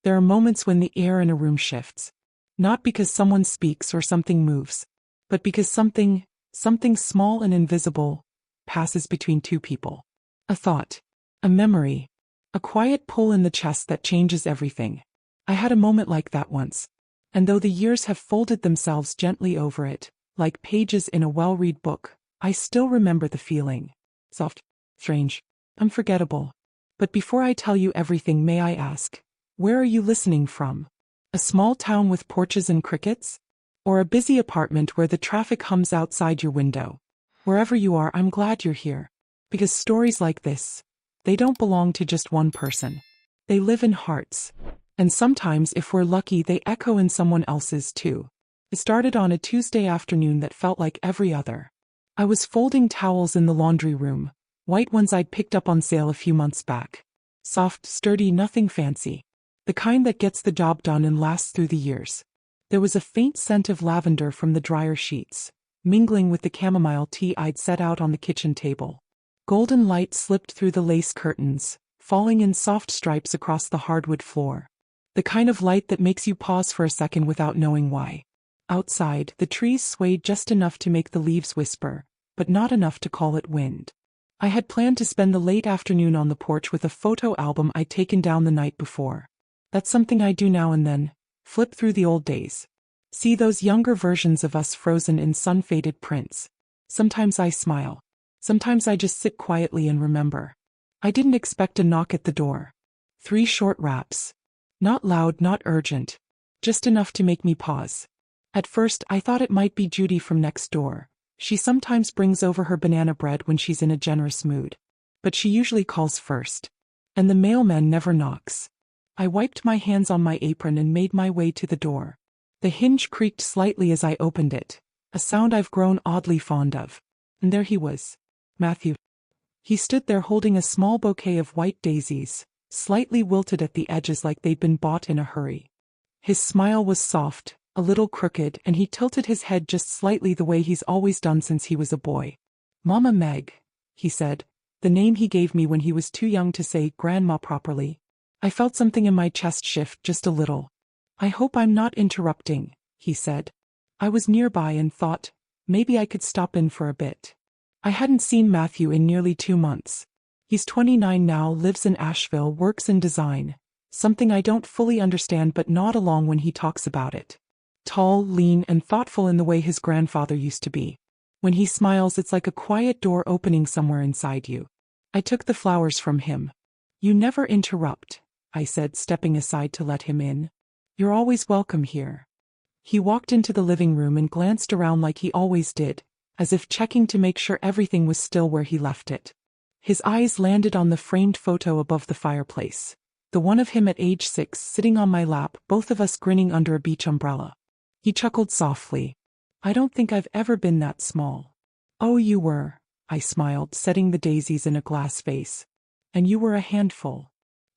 There are moments when the air in a room shifts. Not because someone speaks or something moves, but because something small and invisible, passes between two people. A thought. A memory. A quiet pull in the chest that changes everything. I had a moment like that once. And though the years have folded themselves gently over it, like pages in a well-read book, I still remember the feeling. Soft, strange, unforgettable. But before I tell you everything, may I ask, where are you listening from? A small town with porches and crickets? Or a busy apartment where the traffic hums outside your window? Wherever you are, I'm glad you're here. Because stories like this, they don't belong to just one person. They live in hearts. And sometimes, if we're lucky, they echo in someone else's too. It started on a Tuesday afternoon that felt like every other. I was folding towels in the laundry room, white ones I'd picked up on sale a few months back. Soft, sturdy, nothing fancy. The kind that gets the job done and lasts through the years. There was a faint scent of lavender from the dryer sheets, mingling with the chamomile tea I'd set out on the kitchen table. Golden light slipped through the lace curtains, falling in soft stripes across the hardwood floor. The kind of light that makes you pause for a second without knowing why. Outside, the trees swayed just enough to make the leaves whisper, but not enough to call it wind. I had planned to spend the late afternoon on the porch with a photo album I'd taken down the night before. That's something I do now and then, flip through the old days. See those younger versions of us frozen in sun-faded prints. Sometimes I smile. Sometimes I just sit quietly and remember. I didn't expect a knock at the door. 3 short raps. Not loud, not urgent. Just enough to make me pause. At first, I thought it might be Judy from next door. She sometimes brings over her banana bread when she's in a generous mood. But she usually calls first. And the mailman never knocks. I wiped my hands on my apron and made my way to the door. The hinge creaked slightly as I opened it, a sound I've grown oddly fond of. And there he was. Matthew. He stood there holding a small bouquet of white daisies, slightly wilted at the edges like they'd been bought in a hurry. His smile was soft, a little crooked, and he tilted his head just slightly the way he's always done since he was a boy. Mama Meg, he said, the name he gave me when he was too young to say grandma properly. I felt something in my chest shift just a little. I hope I'm not interrupting, he said. I was nearby and thought, maybe I could stop in for a bit. I hadn't seen Matthew in nearly 2 months. He's 29 now, lives in Asheville, works in design. Something I don't fully understand but nod along when he talks about it. Tall, lean, and thoughtful in the way his grandfather used to be. When he smiles, it's like a quiet door opening somewhere inside you. I took the flowers from him. You never interrupt, I said, stepping aside to let him in. You're always welcome here. He walked into the living room and glanced around like he always did, as if checking to make sure everything was still where he left it. His eyes landed on the framed photo above the fireplace. The one of him at age 6 sitting on my lap, both of us grinning under a beach umbrella. He chuckled softly. I don't think I've ever been that small. Oh, you were, I smiled, setting the daisies in a glass vase. And you were a handful.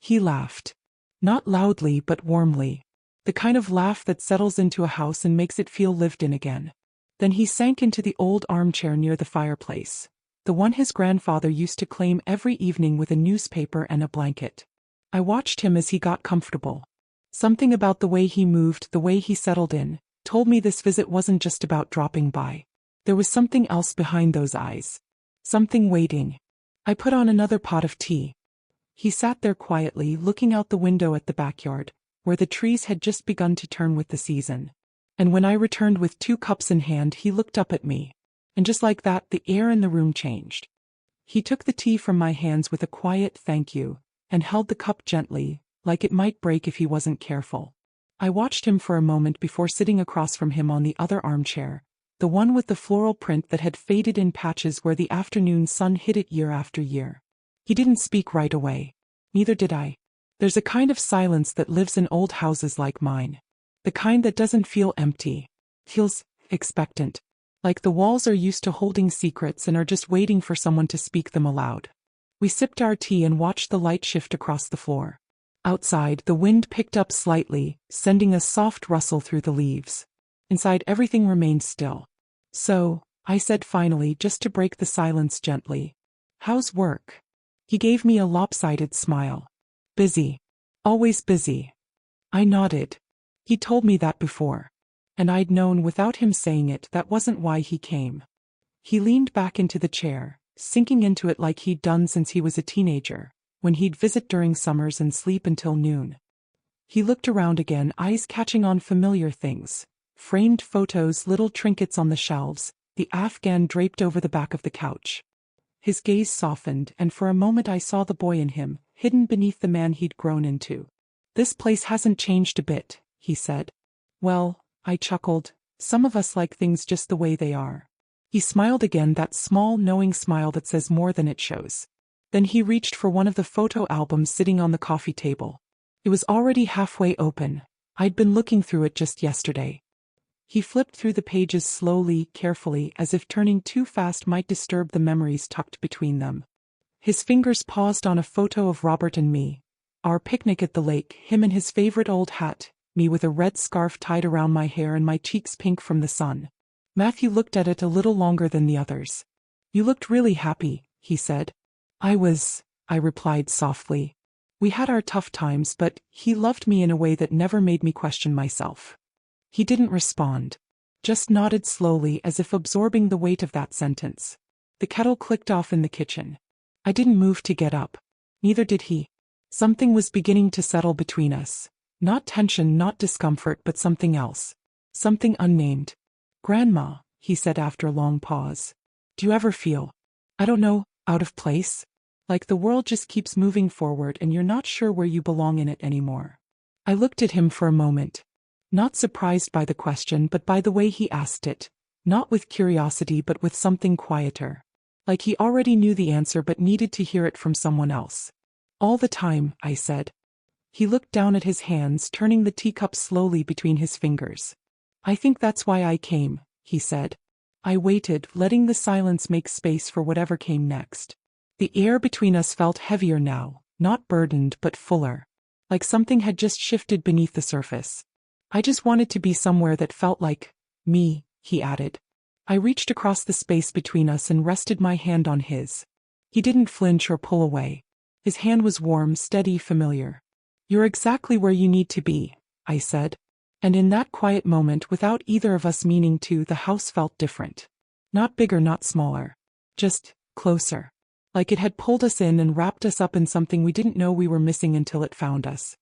He laughed. Not loudly but warmly. The kind of laugh that settles into a house and makes it feel lived in again. Then he sank into the old armchair near the fireplace. The one his grandfather used to claim every evening with a newspaper and a blanket. I watched him as he got comfortable. Something about the way he moved, the way he settled in, told me this visit wasn't just about dropping by. There was something else behind those eyes. Something waiting. I put on another pot of tea. He sat there quietly, looking out the window at the backyard, where the trees had just begun to turn with the season. And when I returned with 2 cups in hand, he looked up at me. And just like that, the air in the room changed. He took the tea from my hands with a quiet thank you, and held the cup gently, like it might break if he wasn't careful. I watched him for a moment before sitting across from him on the other armchair, the one with the floral print that had faded in patches where the afternoon sun hit it year after year. He didn't speak right away. Neither did I. There's a kind of silence that lives in old houses like mine. The kind that doesn't feel empty. Feels expectant. Like the walls are used to holding secrets and are just waiting for someone to speak them aloud. We sipped our tea and watched the light shift across the floor. Outside, the wind picked up slightly, sending a soft rustle through the leaves. Inside, everything remained still. So, I said finally, just to break the silence gently, how's work? He gave me a lopsided smile. Busy. Always busy. I nodded. He'd told me that before. And I'd known without him saying it that wasn't why he came. He leaned back into the chair, sinking into it like he'd done since he was a teenager, when he'd visit during summers and sleep until noon. He looked around again, eyes catching on familiar things. Framed photos, little trinkets on the shelves, the Afghan draped over the back of the couch. His gaze softened, and for a moment I saw the boy in him, hidden beneath the man he'd grown into. This place hasn't changed a bit, he said. Well, I chuckled, some of us like things just the way they are. He smiled again, that small, knowing smile that says more than it shows. Then he reached for one of the photo albums sitting on the coffee table. It was already halfway open. I'd been looking through it just yesterday. He flipped through the pages slowly, carefully, as if turning too fast might disturb the memories tucked between them. His fingers paused on a photo of Robert and me. Our picnic at the lake, him in his favorite old hat, me with a red scarf tied around my hair and my cheeks pink from the sun. Matthew looked at it a little longer than the others. You looked really happy, he said. I replied softly. We had our tough times, but he loved me in a way that never made me question myself. He didn't respond. Just nodded slowly as if absorbing the weight of that sentence. The kettle clicked off in the kitchen. I didn't move to get up. Neither did he. Something was beginning to settle between us. Not tension, not discomfort, but something else. Something unnamed. Grandma, he said after a long pause. Do you ever feel, I don't know, out of place? Like the world just keeps moving forward and you're not sure where you belong in it anymore. I looked at him for a moment. Not surprised by the question, but by the way he asked it. Not with curiosity, but with something quieter. Like he already knew the answer but needed to hear it from someone else. All the time, I said. He looked down at his hands, turning the teacup slowly between his fingers. I think that's why I came, he said. I waited, letting the silence make space for whatever came next. The air between us felt heavier now, not burdened but fuller. Like something had just shifted beneath the surface. I just wanted to be somewhere that felt like me, he added. I reached across the space between us and rested my hand on his. He didn't flinch or pull away. His hand was warm, steady, familiar. You're exactly where you need to be, I said. And in that quiet moment, without either of us meaning to, the house felt different. Not bigger, not smaller. Just closer. Like it had pulled us in and wrapped us up in something we didn't know we were missing until it found us.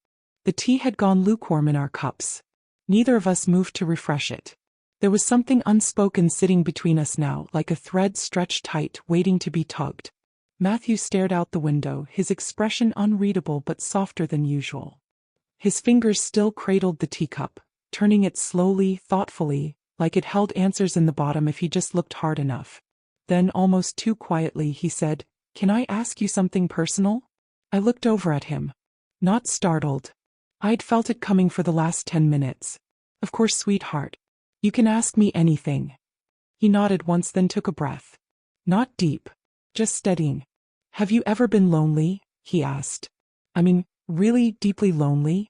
The tea had gone lukewarm in our cups. Neither of us moved to refresh it. There was something unspoken sitting between us now, like a thread stretched tight, waiting to be tugged. Matthew stared out the window, his expression unreadable but softer than usual. His fingers still cradled the teacup, turning it slowly, thoughtfully, like it held answers in the bottom if he just looked hard enough. Then, almost too quietly, he said, "Can I ask you something personal?" I looked over at him. Not startled. I'd felt it coming for the last 10 minutes. Of course, sweetheart. You can ask me anything. He nodded once, then took a breath. Not deep. Just steadying. Have you ever been lonely? He asked. I mean, really deeply lonely?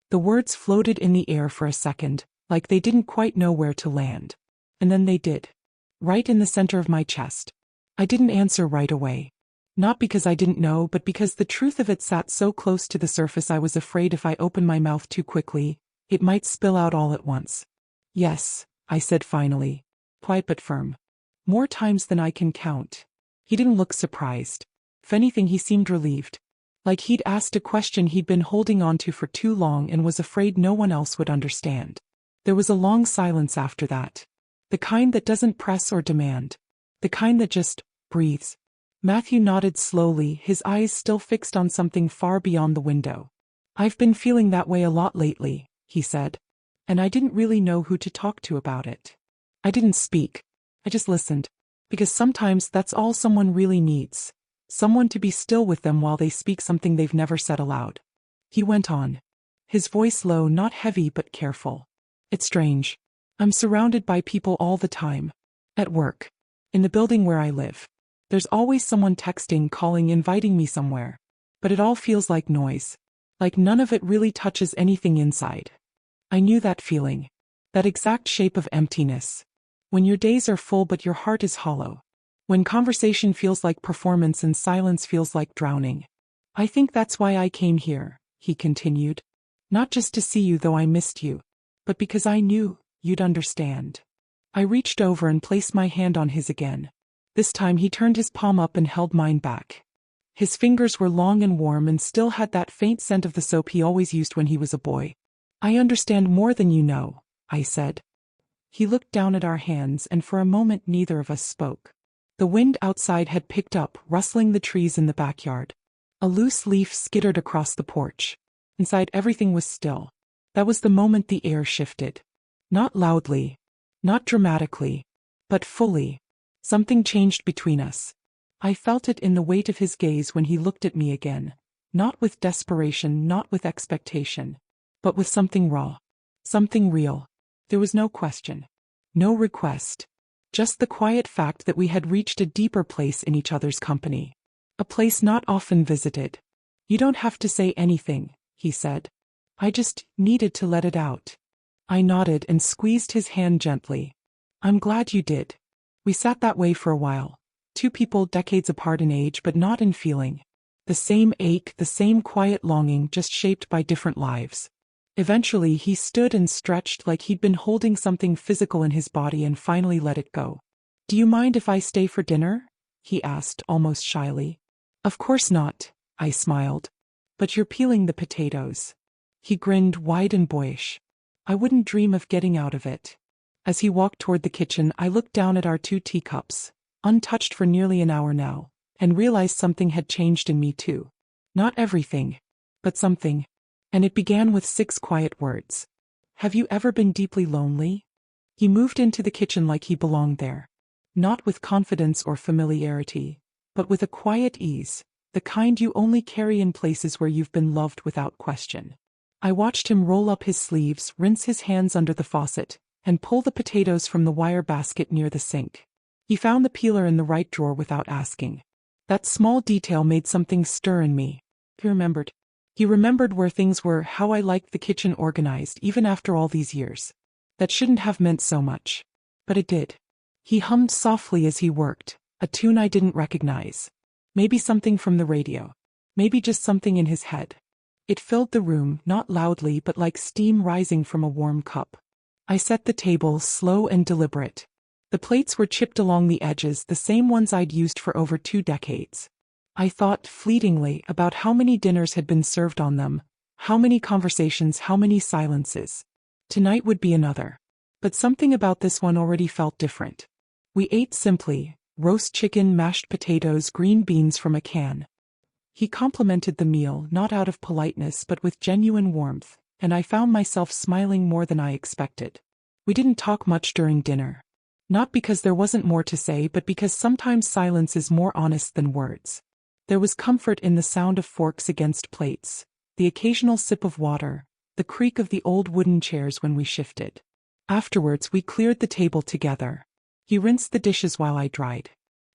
The words floated in the air for a second, like they didn't quite know where to land. And then they did. Right in the center of my chest. I didn't answer right away. Not because I didn't know, but because the truth of it sat so close to the surface I was afraid if I opened my mouth too quickly, it might spill out all at once. Yes, I said finally. Quiet but firm. More times than I can count. He didn't look surprised. If anything, he seemed relieved. Like he'd asked a question he'd been holding on to for too long and was afraid no one else would understand. There was a long silence after that. The kind that doesn't press or demand. The kind that just breathes. Matthew nodded slowly, his eyes still fixed on something far beyond the window. I've been feeling that way a lot lately, he said. And I didn't really know who to talk to about it. I didn't speak. I just listened. Because sometimes that's all someone really needs. Someone to be still with them while they speak something they've never said aloud. He went on. His voice low, not heavy but careful. It's strange. I'm surrounded by people all the time. At work. In the building where I live. There's always someone texting, calling, inviting me somewhere. But it all feels like noise. Like none of it really touches anything inside. I knew that feeling. That exact shape of emptiness. When your days are full but your heart is hollow. When conversation feels like performance and silence feels like drowning. I think that's why I came here, he continued. Not just to see you, though I missed you, but because I knew you'd understand. I reached over and placed my hand on his again. This time he turned his palm up and held mine back. His fingers were long and warm and still had that faint scent of the soap he always used when he was a boy. I understand more than you know, I said. He looked down at our hands, and for a moment neither of us spoke. The wind outside had picked up, rustling the trees in the backyard. A loose leaf skittered across the porch. Inside everything was still. That was the moment the air shifted. Not loudly, not dramatically, but fully. Something changed between us. I felt it in the weight of his gaze when he looked at me again, not with desperation, not with expectation, but with something raw, something real. There was no question, no request, just the quiet fact that we had reached a deeper place in each other's company, a place not often visited. You don't have to say anything, he said. I just needed to let it out. I nodded and squeezed his hand gently. I'm glad you did. We sat that way for a while, two people decades apart in age but not in feeling. The same ache, the same quiet longing, just shaped by different lives. Eventually he stood and stretched like he'd been holding something physical in his body and finally let it go. Do you mind if I stay for dinner? He asked, almost shyly. Of course not, I smiled. But you're peeling the potatoes. He grinned, wide and boyish. I wouldn't dream of getting out of it. As he walked toward the kitchen, I looked down at our 2 teacups, untouched for nearly an hour now, and realized something had changed in me too. Not everything, but something. And it began with 6 quiet words. Have you ever been deeply lonely? He moved into the kitchen like he belonged there. Not with confidence or familiarity, but with a quiet ease, the kind you only carry in places where you've been loved without question. I watched him roll up his sleeves, rinse his hands under the faucet, and pull the potatoes from the wire basket near the sink. He found the peeler in the right drawer without asking. That small detail made something stir in me. He remembered. He remembered where things were, how I liked the kitchen organized even after all these years. That shouldn't have meant so much. But it did. He hummed softly as he worked, a tune I didn't recognize. Maybe something from the radio. Maybe just something in his head. It filled the room, not loudly but like steam rising from a warm cup. I set the table, slow and deliberate. The plates were chipped along the edges, the same ones I'd used for over 2 decades. I thought, fleetingly, about how many dinners had been served on them, how many conversations, how many silences. Tonight would be another. But something about this one already felt different. We ate simply, roast chicken, mashed potatoes, green beans from a can. He complimented the meal, not out of politeness but with genuine warmth, and I found myself smiling more than I expected. We didn't talk much during dinner. Not because there wasn't more to say, but because sometimes silence is more honest than words. There was comfort in the sound of forks against plates, the occasional sip of water, the creak of the old wooden chairs when we shifted. Afterwards we cleared the table together. He rinsed the dishes while I dried.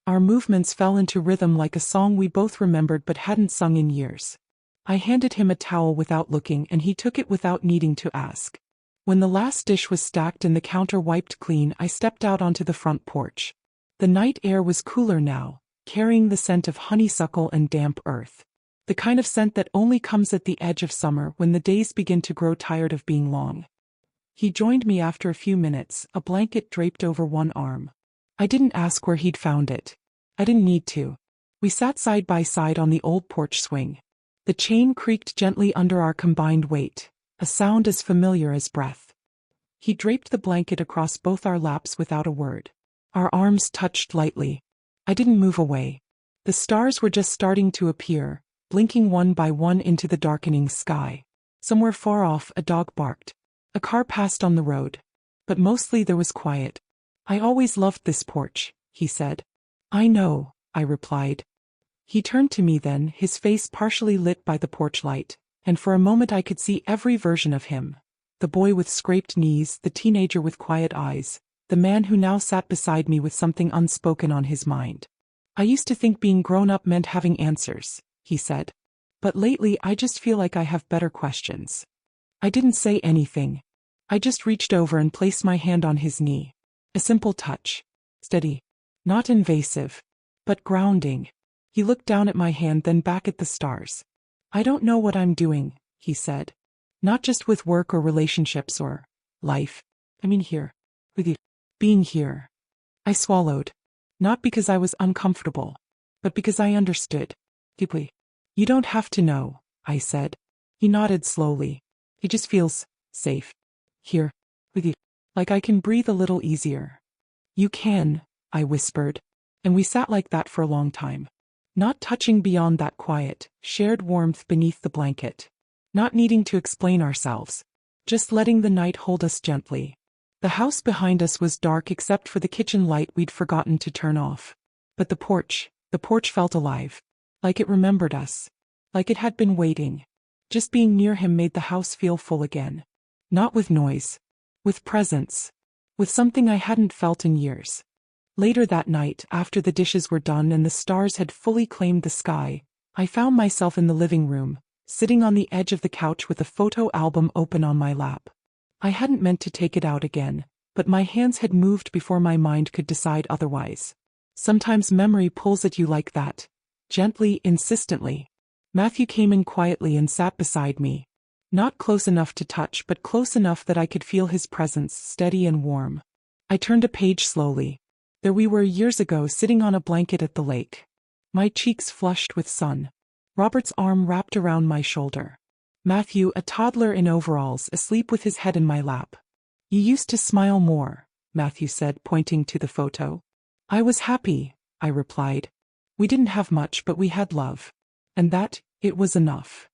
Our movements fell into rhythm like a song we both remembered but hadn't sung in years. I handed him a towel without looking, and he took it without needing to ask. When the last dish was stacked and the counter wiped clean, I stepped out onto the front porch. The night air was cooler now, carrying the scent of honeysuckle and damp earth. The kind of scent that only comes at the edge of summer when the days begin to grow tired of being long. He joined me after a few minutes, a blanket draped over one arm. I didn't ask where he'd found it. I didn't need to. We sat side by side on the old porch swing. The chain creaked gently under our combined weight, a sound as familiar as breath. He draped the blanket across both our laps without a word. Our arms touched lightly. I didn't move away. The stars were just starting to appear, blinking one by one into the darkening sky. Somewhere far off, a dog barked. A car passed on the road. But mostly there was quiet. I always loved this porch, he said. I know, I replied. He turned to me then, his face partially lit by the porch light, and for a moment I could see every version of him. The boy with scraped knees, the teenager with quiet eyes, the man who now sat beside me with something unspoken on his mind. I used to think being grown up meant having answers, he said. But lately I just feel like I have better questions. I didn't say anything. I just reached over and placed my hand on his knee. A simple touch. Steady. Not invasive. But grounding. He looked down at my hand, then back at the stars. I don't know what I'm doing, he said. Not just with work or relationships or life. I mean here. With you. Being here. I swallowed. Not because I was uncomfortable, but because I understood. Deeply. You don't have to know, I said. He nodded slowly. He just feels safe. Here. With you. Like I can breathe a little easier. You can, I whispered. And we sat like that for a long time. Not touching beyond that quiet, shared warmth beneath the blanket. Not needing to explain ourselves. Just letting the night hold us gently. The house behind us was dark except for the kitchen light we'd forgotten to turn off. But the porch felt alive. Like it remembered us. Like it had been waiting. Just being near him made the house feel full again. Not with noise. With presence. With something I hadn't felt in years. Later that night, after the dishes were done and the stars had fully claimed the sky, I found myself in the living room, sitting on the edge of the couch with a photo album open on my lap. I hadn't meant to take it out again, but my hands had moved before my mind could decide otherwise. Sometimes memory pulls at you like that. Gently, insistently. Matthew came in quietly and sat beside me. Not close enough to touch, but close enough that I could feel his presence, steady and warm. I turned a page slowly. There we were years ago, sitting on a blanket at the lake. My cheeks flushed with sun. Robert's arm wrapped around my shoulder. Matthew, a toddler in overalls, asleep with his head in my lap. You used to smile more, Matthew said, pointing to the photo. I was happy, I replied. We didn't have much, but we had love. And that, it was enough.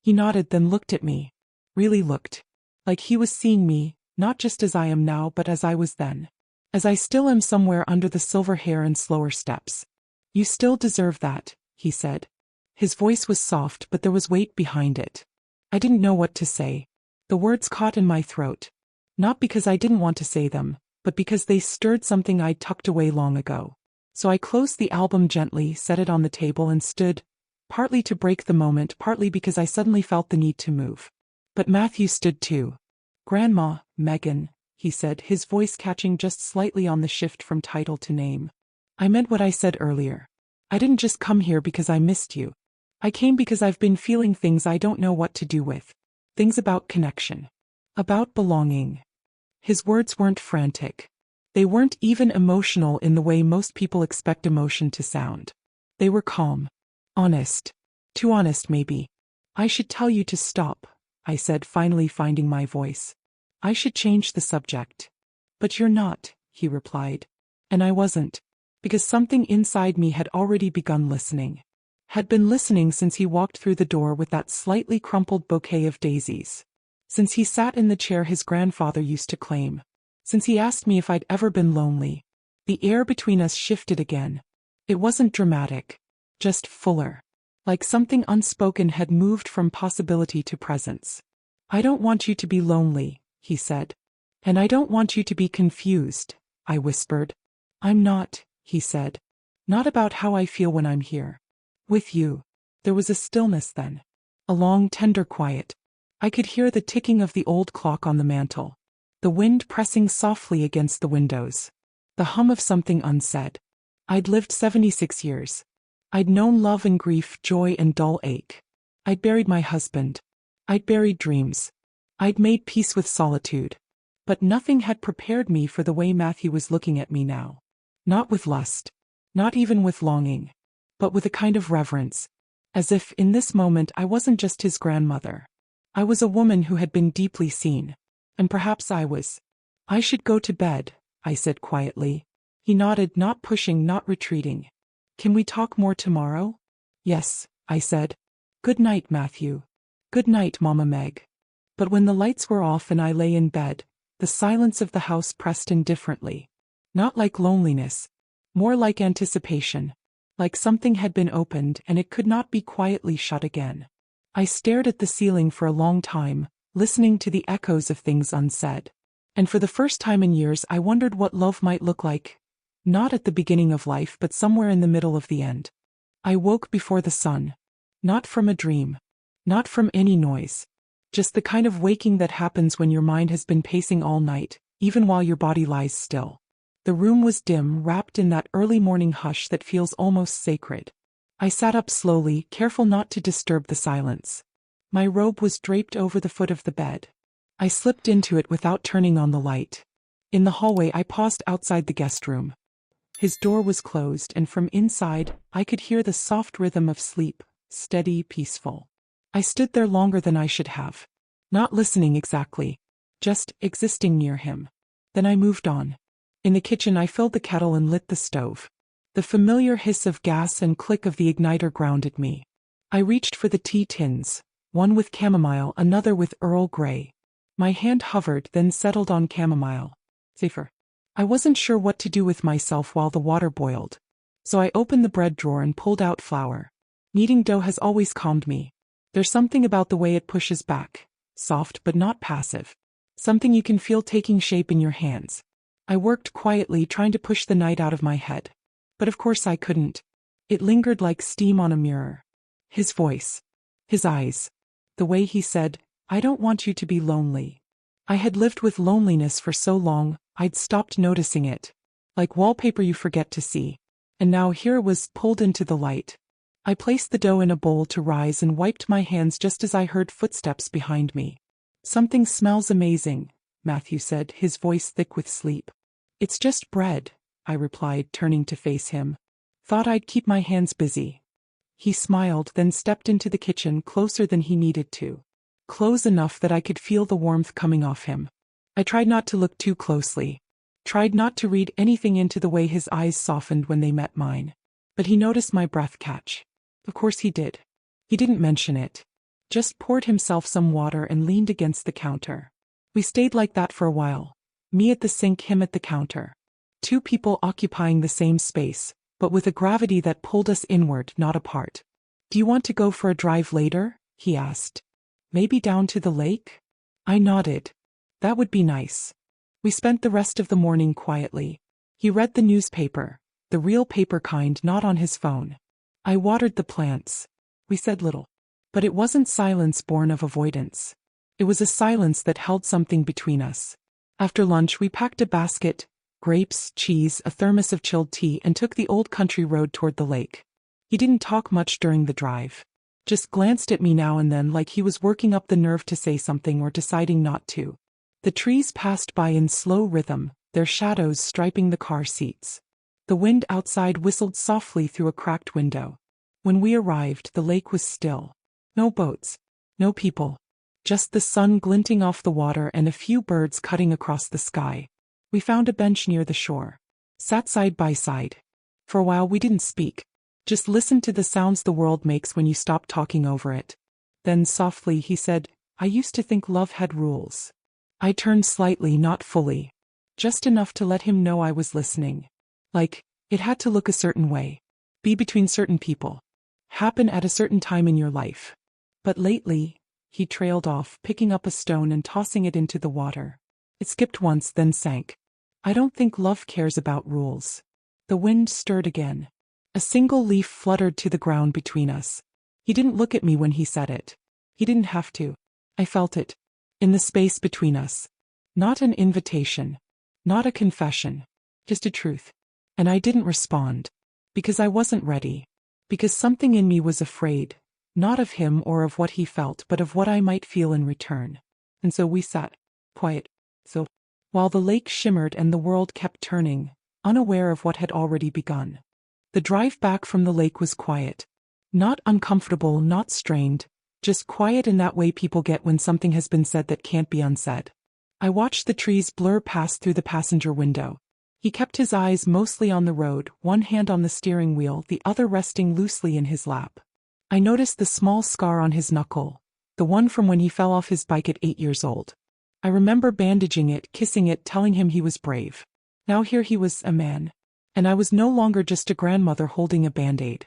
He nodded, then looked at me. Really looked. Like he was seeing me, not just as I am now, but as I was then. As I still am somewhere under the silver hair and slower steps. You still deserve that, he said. His voice was soft, but there was weight behind it. I didn't know what to say. The words caught in my throat. Not because I didn't want to say them, but because they stirred something I'd tucked away long ago. So I closed the album gently, set it on the table and stood, partly to break the moment, partly because I suddenly felt the need to move. But Matthew stood too. Grandma, Megan, he said, his voice catching just slightly on the shift from title to name. I meant what I said earlier. I didn't just come here because I missed you. I came because I've been feeling things I don't know what to do with. Things about connection. About belonging. His words weren't frantic. They weren't even emotional in the way most people expect emotion to sound. They were calm. Honest. Too honest, maybe. I should tell you to stop, I said, finally finding my voice. I should change the subject. But you're not, he replied. And I wasn't. Because something inside me had already begun listening. Had been listening since he walked through the door with that slightly crumpled bouquet of daisies. Since he sat in the chair his grandfather used to claim. Since he asked me if I'd ever been lonely. The air between us shifted again. It wasn't dramatic. Just fuller. Like something unspoken had moved from possibility to presence. I don't want you to be lonely, he said. And I don't want you to be confused, I whispered. I'm not, he said. Not about how I feel when I'm here. With you. There was a stillness then. A long, tender quiet. I could hear the ticking of the old clock on the mantel. The wind pressing softly against the windows. The hum of something unsaid. I'd lived 76 years. I'd known love and grief, joy and dull ache. I'd buried my husband. I'd buried dreams. I'd made peace with solitude. But nothing had prepared me for the way Matthew was looking at me now. Not with lust. Not even with longing. But with a kind of reverence. As if, in this moment, I wasn't just his grandmother. I was a woman who had been deeply seen. And perhaps I was. I should go to bed, I said quietly. He nodded, not pushing, not retreating. Can we talk more tomorrow? Yes, I said. Good night, Matthew. Good night, Mama Meg. But when the lights were off and I lay in bed, the silence of the house pressed in differently. Not like loneliness. More like anticipation. Like something had been opened and it could not be quietly shut again. I stared at the ceiling for a long time, listening to the echoes of things unsaid. And for the first time in years I wondered what love might look like. Not at the beginning of life, but somewhere in the middle of the end. I woke before the sun. Not from a dream. Not from any noise. Just the kind of waking that happens when your mind has been pacing all night, even while your body lies still. The room was dim, wrapped in that early morning hush that feels almost sacred. I sat up slowly, careful not to disturb the silence. My robe was draped over the foot of the bed. I slipped into it without turning on the light. In the hallway, I paused outside the guest room. His door was closed, and from inside, I could hear the soft rhythm of sleep, steady, peaceful. I stood there longer than I should have. Not listening exactly, just existing near him. Then I moved on. In the kitchen, I filled the kettle and lit the stove. The familiar hiss of gas and click of the igniter grounded me. I reached for the tea tins, one with chamomile, another with Earl Grey. My hand hovered, then settled on chamomile. Safer. I wasn't sure what to do with myself while the water boiled. So I opened the bread drawer and pulled out flour. Kneading dough has always calmed me. There's something about the way it pushes back. Soft but not passive. Something you can feel taking shape in your hands. I worked quietly, trying to push the night out of my head. But of course I couldn't. It lingered like steam on a mirror. His voice. His eyes. The way he said, "I don't want you to be lonely." I had lived with loneliness for so long, I'd stopped noticing it. Like wallpaper you forget to see. And now here it was, pulled into the light. I placed the dough in a bowl to rise and wiped my hands just as I heard footsteps behind me. "Something smells amazing," Matthew said, his voice thick with sleep. "It's just bread," I replied, turning to face him. "Thought I'd keep my hands busy." He smiled, then stepped into the kitchen, closer than he needed to. Close enough that I could feel the warmth coming off him. I tried not to look too closely. Tried not to read anything into the way his eyes softened when they met mine. But he noticed my breath catch. Of course he did. He didn't mention it. Just poured himself some water and leaned against the counter. We stayed like that for a while. Me at the sink, him at the counter. Two people occupying the same space, but with a gravity that pulled us inward, not apart. "Do you want to go for a drive later?" he asked. "Maybe down to the lake?" I nodded. That would be nice. We spent the rest of the morning quietly. He read the newspaper, the real paper kind, not on his phone. I watered the plants. We said little. But it wasn't silence born of avoidance. It was a silence that held something between us. After lunch, we packed a basket, grapes, cheese, a thermos of chilled tea, and took the old country road toward the lake. He didn't talk much during the drive. Just glanced at me now and then, like he was working up the nerve to say something or deciding not to. The trees passed by in slow rhythm, their shadows striping the car seats. The wind outside whistled softly through a cracked window. When we arrived, the lake was still. No boats. No people. Just the sun glinting off the water and a few birds cutting across the sky. We found a bench near the shore. Sat side by side. For a while we didn't speak. Just listened to the sounds the world makes when you stop talking over it. Then softly he said, "I used to think love had rules." I turned slightly, not fully. Just enough to let him know I was listening. Like, it had to look a certain way. Be between certain people. Happen at a certain time in your life. But lately, he trailed off, picking up a stone and tossing it into the water. It skipped once, then sank. I don't think love cares about rules. The wind stirred again. A single leaf fluttered to the ground between us. He didn't look at me when he said it. He didn't have to. I felt it. In the space between us. Not an invitation. Not a confession. Just a truth. And I didn't respond. Because I wasn't ready. Because something in me was afraid. Not of him or of what he felt, but of what I might feel in return. And so we sat. Quiet. So. While the lake shimmered and the world kept turning, unaware of what had already begun. The drive back from the lake was quiet. Not uncomfortable, not strained. Just quiet in that way people get when something has been said that can't be unsaid. I watched the trees blur past through the passenger window. He kept his eyes mostly on the road, one hand on the steering wheel, the other resting loosely in his lap. I noticed the small scar on his knuckle, the one from when he fell off his bike at 8 years old. I remember bandaging it, kissing it, telling him he was brave. Now here he was, a man. And I was no longer just a grandmother holding a band-aid.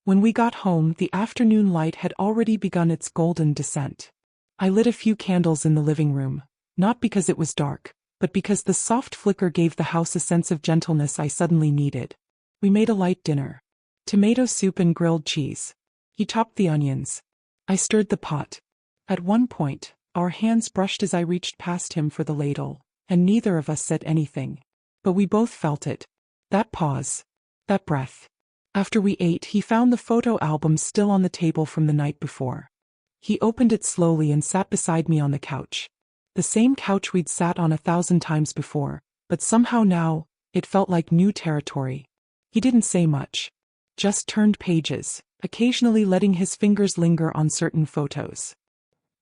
When we got home, the afternoon light had already begun its golden descent. I lit a few candles in the living room, not because it was dark, but because the soft flicker gave the house a sense of gentleness I suddenly needed. We made a light dinner. Tomato soup and grilled cheese. He chopped the onions. I stirred the pot. At one point, our hands brushed as I reached past him for the ladle, and neither of us said anything. But we both felt it. That pause. That breath. After we ate, he found the photo album still on the table from the night before. He opened it slowly and sat beside me on the couch. The same couch we'd sat on 1,000 times before, but somehow now, it felt like new territory. He didn't say much. Just turned pages, occasionally letting his fingers linger on certain photos.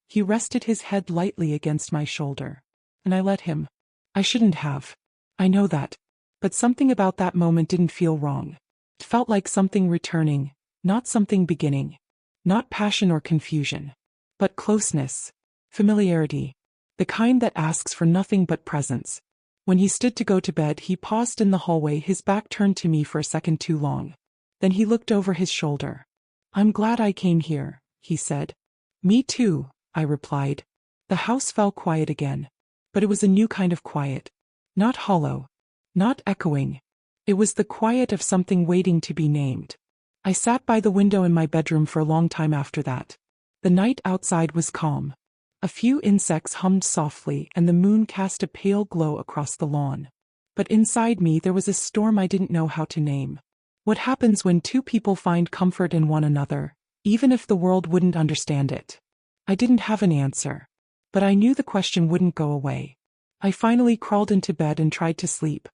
He rested his head lightly against my shoulder. And I let him. I shouldn't have. I know that. But something about that moment didn't feel wrong. It felt like something returning, not something beginning. Not passion or confusion. But closeness. Familiarity. The kind that asks for nothing but presence. When he stood to go to bed, he paused in the hallway, his back turned to me for a second too long. Then he looked over his shoulder. "I'm glad I came here," he said. "Me too," I replied. The house fell quiet again. But it was a new kind of quiet. Not hollow. Not echoing. It was the quiet of something waiting to be named. I sat by the window in my bedroom for a long time after that. The night outside was calm. A few insects hummed softly and the moon cast a pale glow across the lawn. But inside me there was a storm I didn't know how to name. What happens when two people find comfort in one another, even if the world wouldn't understand it? I didn't have an answer. But I knew the question wouldn't go away. I finally crawled into bed and tried to sleep.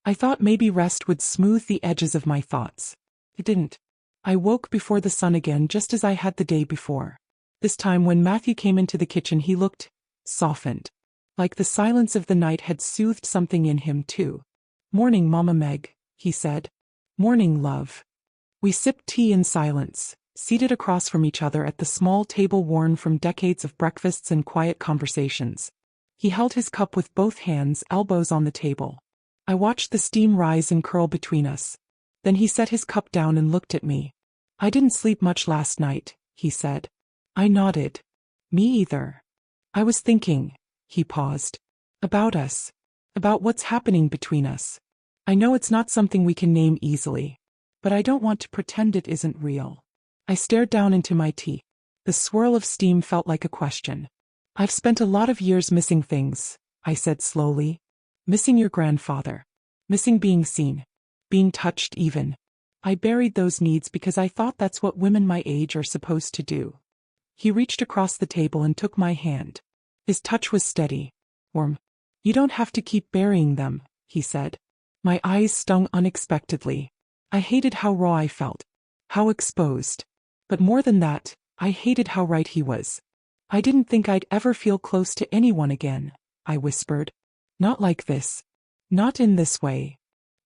I thought maybe rest would smooth the edges of my thoughts. It didn't. I woke before the sun again, just as I had the day before. This time when Matthew came into the kitchen he looked softened. Like the silence of the night had soothed something in him too. "Morning, Mama Meg," he said. "Morning, love." We sipped tea in silence, seated across from each other at the small table worn from decades of breakfasts and quiet conversations. He held his cup with both hands, elbows on the table. I watched the steam rise and curl between us. Then he set his cup down and looked at me. "I didn't sleep much last night," he said. I nodded. "Me either." "I was thinking," he paused, "about us. About what's happening between us. I know it's not something we can name easily. But I don't want to pretend it isn't real." I stared down into my tea. The swirl of steam felt like a question. "I've spent a lot of years missing things," I said slowly. "Missing your grandfather. Missing being seen. Being touched even. I buried those needs because I thought that's what women my age are supposed to do." He reached across the table and took my hand. His touch was steady. Warm. "You don't have to keep burying them," he said. My eyes stung unexpectedly. I hated how raw I felt. How exposed. But more than that, I hated how right he was. "I didn't think I'd ever feel close to anyone again," I whispered. "Not like this. Not in this way.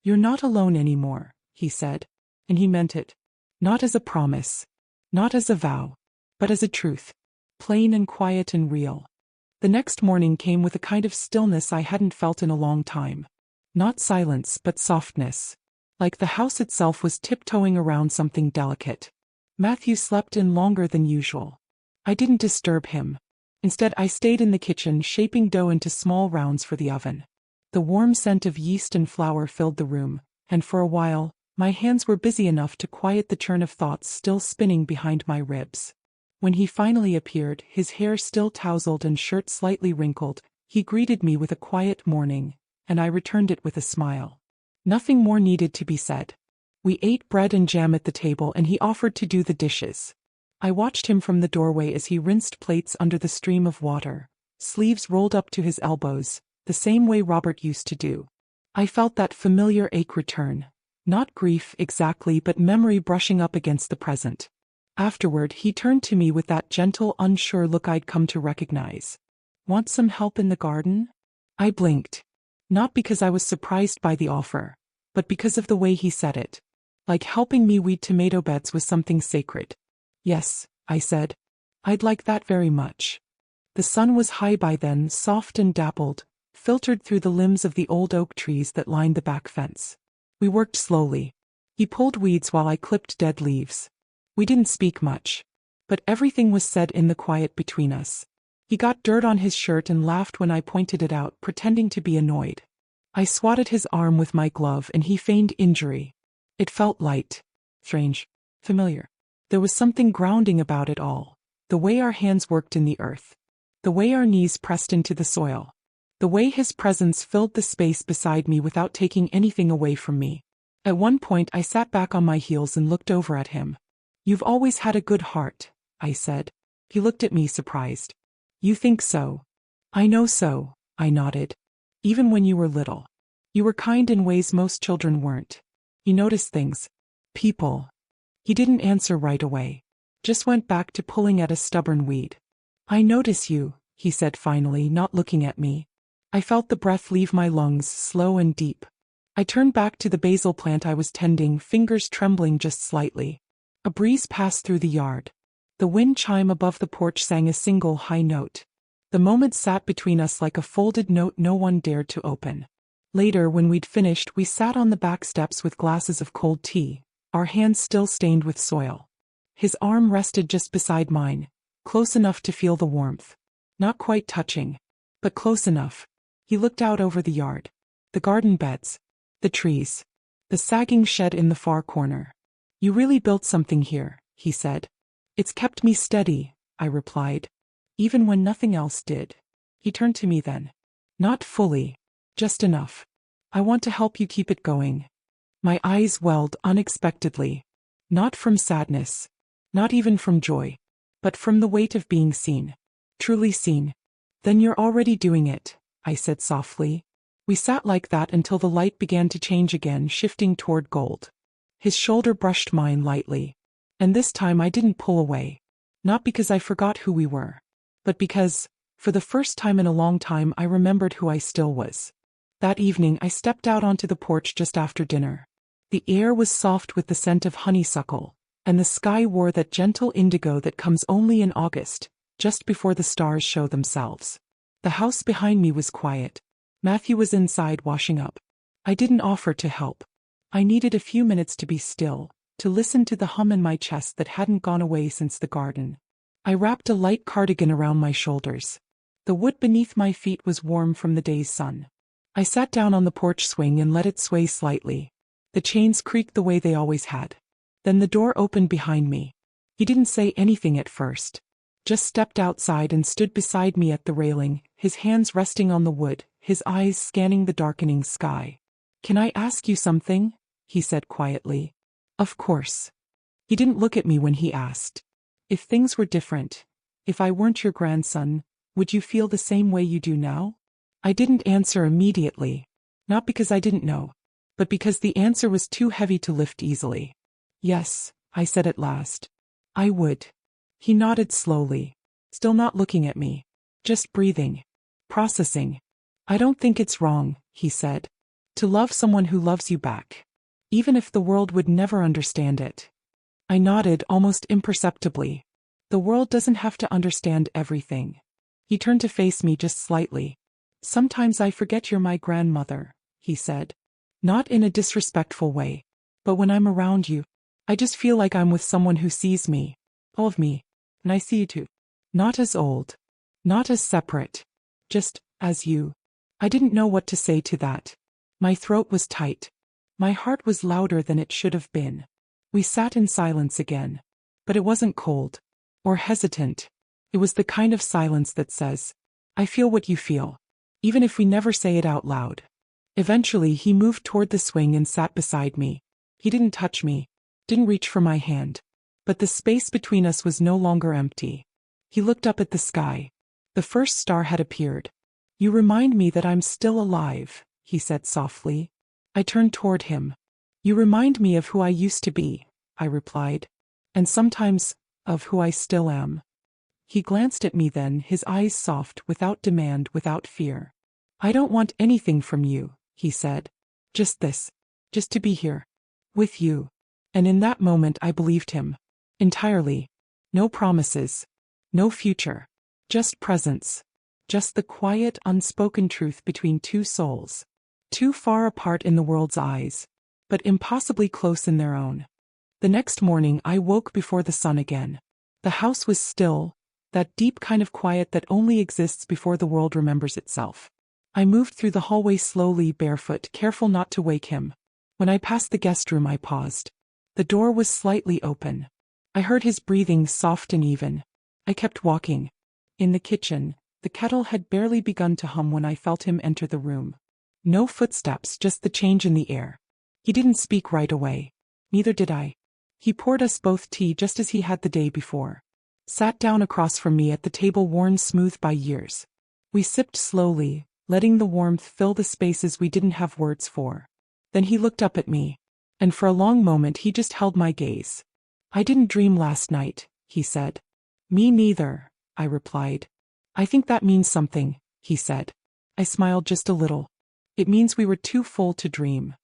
You're not alone anymore," he said. And he meant it. Not as a promise. Not as a vow. But as a truth. Plain and quiet and real. The next morning came with a kind of stillness I hadn't felt in a long time. Not silence, but softness. Like the house itself was tiptoeing around something delicate. Matthew slept in longer than usual. I didn't disturb him. Instead, I stayed in the kitchen, shaping dough into small rounds for the oven. The warm scent of yeast and flour filled the room, and for a while, my hands were busy enough to quiet the churn of thoughts still spinning behind my ribs. When he finally appeared, his hair still tousled and shirt slightly wrinkled, he greeted me with a quiet morning, and I returned it with a smile. Nothing more needed to be said. We ate bread and jam at the table and he offered to do the dishes. I watched him from the doorway as he rinsed plates under the stream of water, sleeves rolled up to his elbows, the same way Robert used to do. I felt that familiar ache return. Not grief exactly, but memory brushing up against the present. Afterward, he turned to me with that gentle, unsure look I'd come to recognize. "Want some help in the garden?" I blinked. Not because I was surprised by the offer, but because of the way he said it. Like helping me weed tomato beds was something sacred. "Yes," I said. "I'd like that very much." The sun was high by then, soft and dappled, filtered through the limbs of the old oak trees that lined the back fence. We worked slowly. He pulled weeds while I clipped dead leaves. We didn't speak much. But everything was said in the quiet between us. He got dirt on his shirt and laughed when I pointed it out, pretending to be annoyed. I swatted his arm with my glove and he feigned injury. It felt light. Strange. Familiar. There was something grounding about it all. The way our hands worked in the earth. The way our knees pressed into the soil. The way his presence filled the space beside me without taking anything away from me. At one point I sat back on my heels and looked over at him. "You've always had a good heart," I said. He looked at me surprised. You think so? I know so, I nodded. Even when you were little. You were kind in ways most children weren't. You noticed things. People. He didn't answer right away. Just went back to pulling at a stubborn weed. I notice you, he said finally, not looking at me. I felt the breath leave my lungs, slow and deep. I turned back to the basil plant I was tending, fingers trembling just slightly. A breeze passed through the yard. The wind chime above the porch sang a single high note. The moment sat between us like a folded note no one dared to open. Later, when we'd finished, we sat on the back steps with glasses of cold tea, our hands still stained with soil. His arm rested just beside mine, close enough to feel the warmth. Not quite touching, but close enough. He looked out over the yard. The garden beds. The trees. The sagging shed in the far corner. You really built something here, he said. It's kept me steady, I replied. Even when nothing else did. He turned to me then. Not fully. Just enough. I want to help you keep it going. My eyes welled unexpectedly. Not from sadness. Not even from joy. But from the weight of being seen. Truly seen. Then you're already doing it, I said softly. We sat like that until the light began to change again, shifting toward gold. His shoulder brushed mine lightly. And this time I didn't pull away. Not because I forgot who we were. But because, for the first time in a long time, I remembered who I still was. That evening I stepped out onto the porch just after dinner. The air was soft with the scent of honeysuckle, and the sky wore that gentle indigo that comes only in August, just before the stars show themselves. The house behind me was quiet. Matthew was inside washing up. I didn't offer to help. I needed a few minutes to be still, to listen to the hum in my chest that hadn't gone away since the garden. I wrapped a light cardigan around my shoulders. The wood beneath my feet was warm from the day's sun. I sat down on the porch swing and let it sway slightly. The chains creaked the way they always had. Then the door opened behind me. He didn't say anything at first. Just stepped outside and stood beside me at the railing, his hands resting on the wood, his eyes scanning the darkening sky. Can I ask you something? He said quietly. Of course. He didn't look at me when he asked. If things were different, if I weren't your grandson, would you feel the same way you do now? I didn't answer immediately. Not because I didn't know, but because the answer was too heavy to lift easily. Yes, I said at last. I would. He nodded slowly, still not looking at me, just breathing, processing. I don't think it's wrong, he said, to love someone who loves you back, even if the world would never understand it. I nodded almost imperceptibly. The world doesn't have to understand everything. He turned to face me just slightly. Sometimes I forget you're my grandmother, he said. Not in a disrespectful way, but when I'm around you, I just feel like I'm with someone who sees me, all of me, and I see you too. Not as old, not as separate, just as you. I didn't know what to say to that. My throat was tight. My heart was louder than it should have been. We sat in silence again. But it wasn't cold. Or hesitant. It was the kind of silence that says, I feel what you feel. Even if we never say it out loud. Eventually he moved toward the swing and sat beside me. He didn't touch me. Didn't reach for my hand. But the space between us was no longer empty. He looked up at the sky. The first star had appeared. You remind me that I'm still alive, he said softly. I turned toward him. You remind me of who I used to be, I replied. And sometimes, of who I still am. He glanced at me then, his eyes soft, without demand, without fear. I don't want anything from you, he said. Just this. Just to be here. With you. And in that moment I believed him. Entirely. No promises. No future. Just presence. Just the quiet, unspoken truth between two souls. Too far apart in the world's eyes, but impossibly close in their own. The next morning I woke before the sun again. The house was still, that deep kind of quiet that only exists before the world remembers itself. I moved through the hallway slowly, barefoot, careful not to wake him. When I passed the guest room I paused. The door was slightly open. I heard his breathing, soft and even. I kept walking. In the kitchen, the kettle had barely begun to hum when I felt him enter the room. No footsteps, just the change in the air. He didn't speak right away. Neither did I. He poured us both tea just as he had the day before. sat down across from me at the table worn smooth by years. We sipped slowly, letting the warmth fill the spaces we didn't have words for. Then he looked up at me, and for a long moment he just held my gaze. "I didn't dream last night," he said. "Me neither," I replied. "I think that means something," he said. I smiled just a little. "It means we were too full to dream."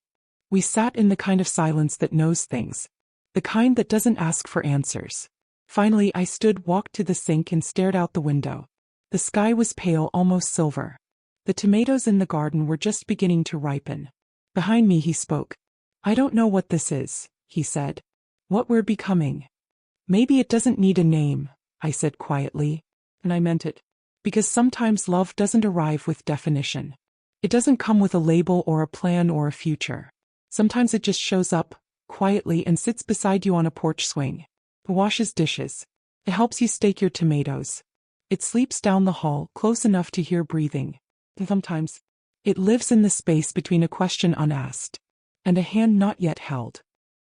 We sat in the kind of silence that knows things. The kind that doesn't ask for answers. Finally I walked to the sink and stared out the window. The sky was pale, almost silver. The tomatoes in the garden were just beginning to ripen. Behind me he spoke. "I don't know what this is," he said. "What we're becoming. Maybe it doesn't need a name," I said quietly. And I meant it. Because sometimes love doesn't arrive with definition. It doesn't come with a label or a plan or a future. Sometimes it just shows up, quietly, and sits beside you on a porch swing. It washes dishes. It helps you stake your tomatoes. It sleeps down the hall, close enough to hear breathing. And sometimes, it lives in the space between a question unasked and a hand not yet held.